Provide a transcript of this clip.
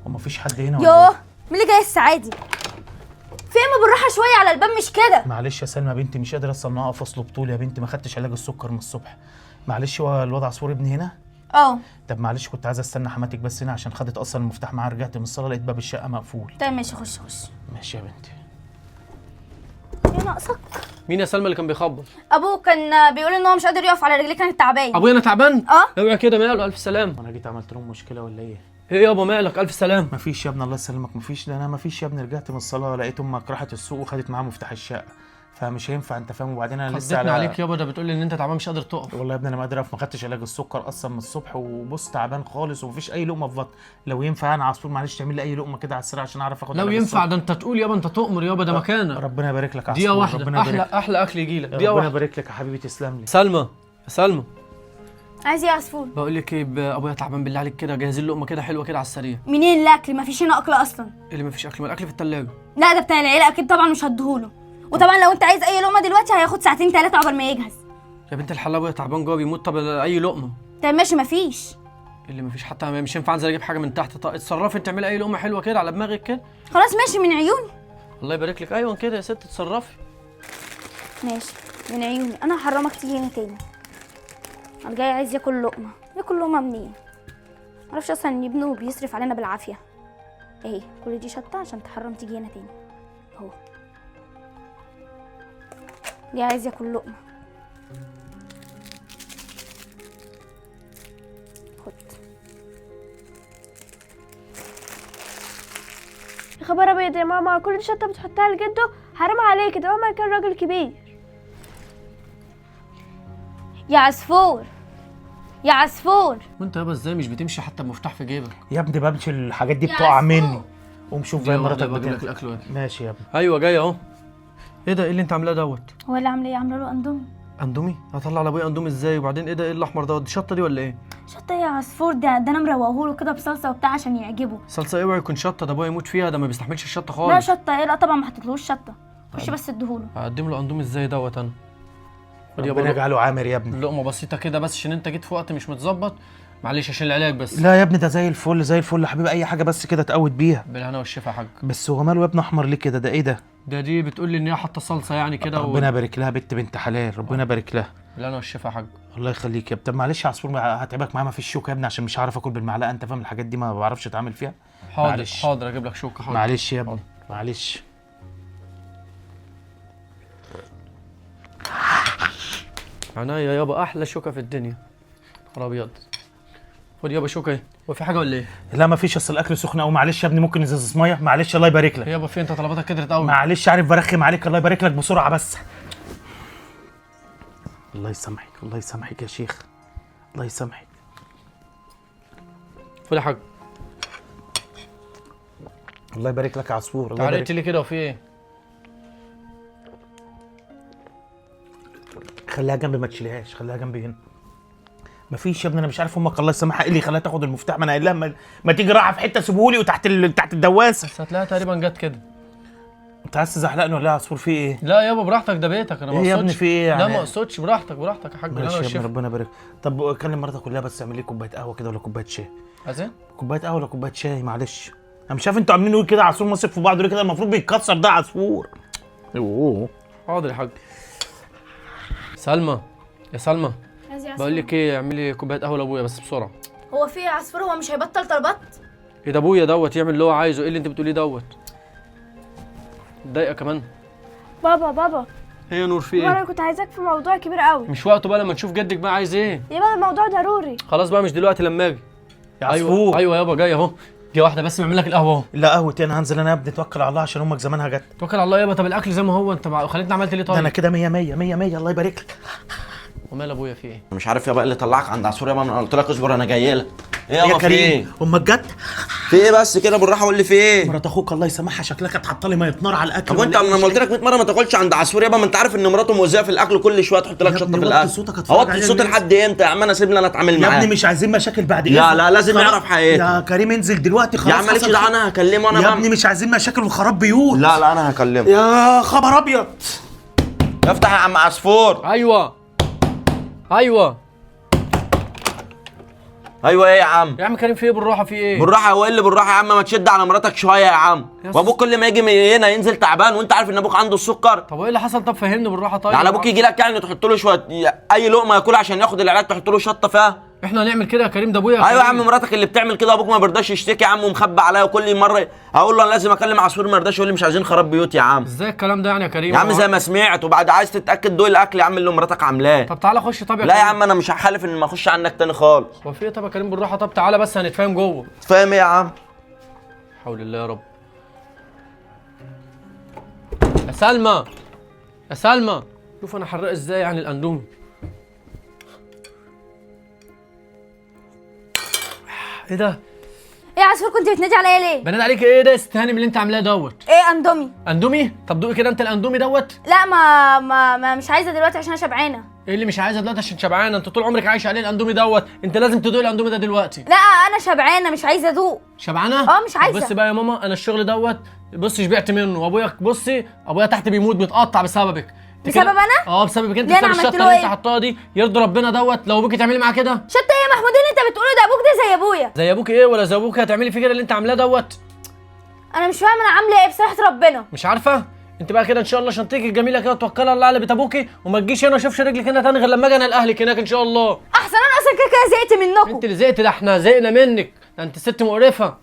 ومفيش حد هنا ولا يوه، إيه؟ مين اللي جاي السعادي؟ في ايه؟ ما بالراحه شويه على الباب، مش كده. معلش يا سلمى بنتي، مش قادر اصلا اقف اطلب طول يا بنتي، ما خدتش علاج السكر من الصبح. معلش، هو الواد عصفور ابني هنا؟ اه. طب معلش، كنت عايز استنى حماتك بس هنا عشان خدت اصلا المفتاح معاها، رجعت من الصاله لقيت باب الشقه مقفول. طيب ماشي، خش. ماشي يا بنتي. ايه ناقصك؟ مين يا سلمى اللي كان بيخبط؟ ابوه كان بيقول ان هو مش قادر يقف على رجليه، كان تعبان. ابويا انا تعبان؟ اه. اوعى كده، ماله؟ الف سلام. وانا جيت عملت لهم مشكله ولا ايه؟ ايه يابا مالك؟ الف سلام. مفيش يا ابني، الله يسلمك، مفيش. ده انا مفيش يا ابني، رجعت من الصلاه لقيت امك راحت السوق وخدت معاها مفتاح الشقه، فمش هينفع انت فاهم. وبعدين انا لسه خضتنا عليك يابا، ده بتقول لي ان انت تعبان مش قادر تقف. والله يا ابني انا ما قادر اقف، ما خدتش علاج السكر اصلا من الصبح، وبص تعبان خالص ومفيش اي لقمه في بطني. لو ينفع انا عصفور معلش تعمل لي اي لقمه كده على السريع عشان اعرف اخد لو علاج ينفع السكر. ده انت تقول يابا، انت تؤمر يابا، ده مكانك. ربنا يبارك لك يا دقيقة عصفور، واحدة، ربنا يبارك احلى اكل يجي لك. لك. دقيقة ربنا واحدة. يبارك لك يا حبيبي، تسلم لي. سلمى يا سلمى، عايز ايه يا عصفور؟ بقول لك ايه، ابويا تعبان بالله عليك كده، جهزين لقمه كده حلوه كده على السريع. منين الاكل؟ مفيش هنا اكل اصلا. اللي مفيش اكل؟ ما الاكل في الثلاجه. لا ده بتاع العيله اكيد طبعا، مش هديهوله. وطبعا لو انت عايز اي لقمه دلوقتي هياخد ساعتين 3 عقبال ما يجهز. يا بنت الحلال، ابويا تعبان جوه بيموت، طب اي لقمه. طيب ماشي، مفيش. اللي مفيش حتى مش ينفع انزل اجيب حاجه من تحت. طب اتصرفي انت، اعملي اي لقمه حلوه كده على دماغك كده. خلاص ماشي، من عيوني. الله يبارك لك. ايوه كده يا ست، اتصرفي. ماشي من عيوني، انا هحرمك تيجي هنا تاني. انا جاي عايز ياكل لقمه. ياكل لقمه منين؟ معرفش اصلا ان ابنه بيصرف علينا بالعافيه. اهي كل دي شطه عشان تحرم تيجي هنا تاني. اهو جاي عايز ياكل لقمه. خد. يا خبر ابيض يا ماما، كل دي شطه بتحطها لجده؟ حرام عليك، ده ماما كان راجل كبير. يا عصفور، يا عصفور. وانت يابا ازاي مش بتمشي حتى بمفتاح في جيبك؟ يا ابني بمشي، الحاجات دي يا بتقع عصفور. مني. قوم شوف زي مراتك بجيب لك بتعمل. الاكل واجي. ماشي يا ابني. ايوه جاي اهو. ايه ده؟ ايه اللي انت عاملاه دوت؟ هو اللي عامله ايه؟ عامله له اندومي. اندومي؟ هطلع لابويا اندومي ازاي؟ وبعدين ايه ده؟ ايه الاحمر دوت؟ دي شطه دي ولا ايه؟ شطه يا عصفور، ده انا مروقهوله كده بصلصه وبتاع عشان يعجبه. صلصه؟ اوعي يكون شطه، ده ابويا يموت فيها، ده ما بيستحملش الشطه لا خالص. شطه ايه؟ لا طبعا ما حطيتلوش شطه. خش بس اديهوله. هقدم له اندومي ازاي دوت انا؟ خد يا ربنا بابا يجعله عامر يا ابني. لقمه بسيطه كده بس، عشان انت جيت في وقت مش متظبط. معلش عشان العلاج بس. لا يا ابني ده زي الفل زي الفل يا حبيبي، اي حاجه بس كده تقود بيها. بالهنا والشفا يا حاج. بس هو ماله يا ابني احمر ليه كده؟ ده ايه ده؟ دي بتقول لي ان هي حاطه صلصه يعني كده ربنا يبارك لها، بنت حلال، ربنا يبارك لها. بالهنا والشفا يا حاج. الله يخليك يا ابني. طب معلش يا عصفور، هتعبك معايا، ما فيش شوكه يا ابني عشان مش هعرف اكل بالمعلقه، انت فاهم الحاجات دي ما بعرفش اتعامل فيها. حاضر معلش. حاضر، اجيب لك شوكه. حاضر. معلش يا ابني، حاضر. معلش. عناية يابا، احلى شوكه في الدنيا. خراب ابيض. خد يابا شوكه اهي. هو في حاجه ولا ايه؟ لا ما فيش، اصل الاكل سخن قوي. معلش يا ابني، ممكن ازازه ميه؟ معلش الله يبارك لك. يابا في انت طلباتك كترت قوي. معلش عارف برخم عليك، الله يبارك لك بسرعه بس. الله يسامحك، الله يسامحك يا شيخ، الله يسامحك. خد يا حاج. الله يبارك لك يا عصفور، الله تعالى يبارك. لي كده، وفي ايه؟ خليها جنبي، ما تشيلهاش، خليها جنبي هنا. مفيش يا ابني، انا مش عارف امك الله يسامحها ايه اللي خلاها تاخد المفتاح. ما انا قايل لها ما تيجي رايحه في حته سيبهولي وتحت تحت الدواسه. بس هتلاقيها تقريبا جت كده. انت عايز تزحلقني ولا ايه يا عصفور؟ في ايه؟ لا يابا براحتك، ده بيتك، انا ما ايه يا اقصدش. ابني في ايه يعني؟ لا ما اقصدش، براحتك براحتك يا حاج. ماشي بالهنا يا ابني، والشفا. ربنا يبارك. طب كلم مراتك كلها بس اعمل لي كوبايه قهوه كده ولا كوبايه شاي. عايزين؟ كوبايه قهوه ولا كوبايه شاي؟ معلش انا مش عارف انتوا عاملين ايه كده. عصفور ماسك في بعض ليه كده؟ المفروض بيتكسر ده عصفور. اوه. حاضر يا حاج. سلمى يا سلمى، عايز ايه يا بقول لك ايه، اعملي كوبايه قهوه لابويا بس بسرعه. هو في ايه يا عصفور؟ هو مش هيبطل طلبات؟ ايه ده ابويا دوت يعمل اللي هو عايزه؟ ايه اللي انت بتقوليه دوت؟ ضايقه كمان. بابا هي يا نور في انا ايه؟ كنت عايزاك في موضوع كبير قوي. مش وقته بقى، لما تشوف جدك بقى عايز ايه. يبقى الموضوع ضروري. خلاص بقى، مش دلوقتي، لما اجي. يا عصفور. ايوه يابا جاي اهو. دي واحده بس بعمل لك القهوه اهو. لا قهوتي انا هنزل انا يا ابني، توكل على الله عشان امك زمانها جت. توكل على الله يابا. طب الاكل زي ما هو، انت خليتني عملت ليه ده انا طيب؟ كده 100 100 100 100 الله يبارك لك. ومال ابويا في ايه؟ مش عارف يابا ايه اللي طلعك عند عصفور يابا. انا قلت لك اصبر، انا جاي لك. ايه يا يابا في ايه؟ كريم امك جت؟ في ايه بس كده بالراحه؟ قول لي في ايه؟ مرات اخوك الله يسامحها شكلك هتحط لي ميه نار على الاكل. طب وانت انا قلت لك 100 مره ما تاكلش عند عصفور يابا، ما انت عارف ان مراته مؤذيه في الاكل، كل شويه تحط لك يا شطه ابني في وطي الاكل. صوتك، هتفرج اوطي علينا صوتي الناس. لحد امتى يا عم؟ انا سيبني انا اتعامل يا معاه. ابني مش عايزين مشاكل بعد لا اذنك. لا لازم خلاص. يعرف حقيقته. يا كريم انزل دلوقتي خلاص. يا عم مالكش حصل دعوه، انا هكلمه انا يا بقى. ابني مش عايزين مشاكل وخراب بيوت. لا لا انا هكلمه. يا خبر ابيض. افتح يا عم عصفور. ايوه ايوه ايه يا عم؟ يا عم كريم في ايه بالراحه في ايه؟ بالراحه هو ايه اللي بالراحه يا عم؟ ما تشد على مراتك شويه يا عم. يا وابوك كل ما يجي من هنا ينزل تعبان، وانت عارف ان ابوك عنده السكر. طب وايه اللي حصل؟ طب فهمني بالراحه. طيب يعني ابوك يجي لك يعني تحط له شويه اي لقمه ياكل عشان ياخد العلاج تحط له شطه فيها؟ احنا هنعمل كده يا كريم؟ ده ابويا. ايوه يا عم مراتك اللي بتعمل كده. ابوك ما بيرضاش يشتكي يا عم ومخبي عليا، وكل مره اقول له انا لازم اكلم عصفور ما يرضاش، يقول لي مش عايزين خراب بيوت يا عم. ازاي الكلام ده يعني يا كريم؟ يا عم زي ما سمعت. وبعد عايز تتاكد دوق الاكل يا عم اللي مراتك عاملاه. طب تعالى خش. طب لا يا عم انا مش هخالف ان ما اخش عنك تاني خالص. هو في ايه؟ طب يا كريم بالراحه. طب تعالى بس هنتفاهم جوه. فاهم ايه يا عم؟ حول الله يا رب. يا سلمى يا سلمى، شوف انا حراق ازاي يعني الاندومي. ايه ده؟ ايه يا عصفور كنت بتنادي عليا ليه؟ بنادي عليك ايه ده استهاني من اللي انت عاملاه دوت؟ ايه اندومي؟ اندومي؟ طب دوقي كده انت الاندومي دوت. لا ما مش عايزه دلوقتي عشان انا شبعانه. ايه اللي مش عايزه دلوقتي عشان شبعانه؟ انت طول عمرك عايشه عليه الاندومي دوت، انت لازم تدوقي الاندومي ده دلوقتي. لا انا شبعانه مش عايزه ادوق. شبعانه؟ مش عايزه. بصي بقى يا ماما، انا الشغل دوت بصي شبعت منه، وابويا بصي ابويا تحت بيموت بيتقطع بسببك. انت بسبب كده- انا؟ بسببك انت. ليه أنا بسبب عملت الشطه له اللي انت إيه؟ حطاها دي. يرضي ربنا دوت لو ابوكي تعملي معاه كده؟ شطه ايه يا محمود اللي انت بتقوله ده؟ ابوك ده زي ابويا. زي ابوك ايه ولا زي ابوك؟ هتعملي فيه كده اللي انت عاملاه دوت؟ انا مش فاهمه انا عامله ايه بصراحه ربنا. مش عارفه؟ انت بقى كده ان شاء الله شنطتك الجميله كده توكلي على الله على بيت ابوكي، وما تجيش هنا اشوفش رجلك هنا تاني غير لما اجي انا لاهلك هناك ان شاء الله. احسن انا اصلا كده زهقت منكم. انت اللي زهقت، ده احنا زهقنا منك، ده انت ست مقرفه.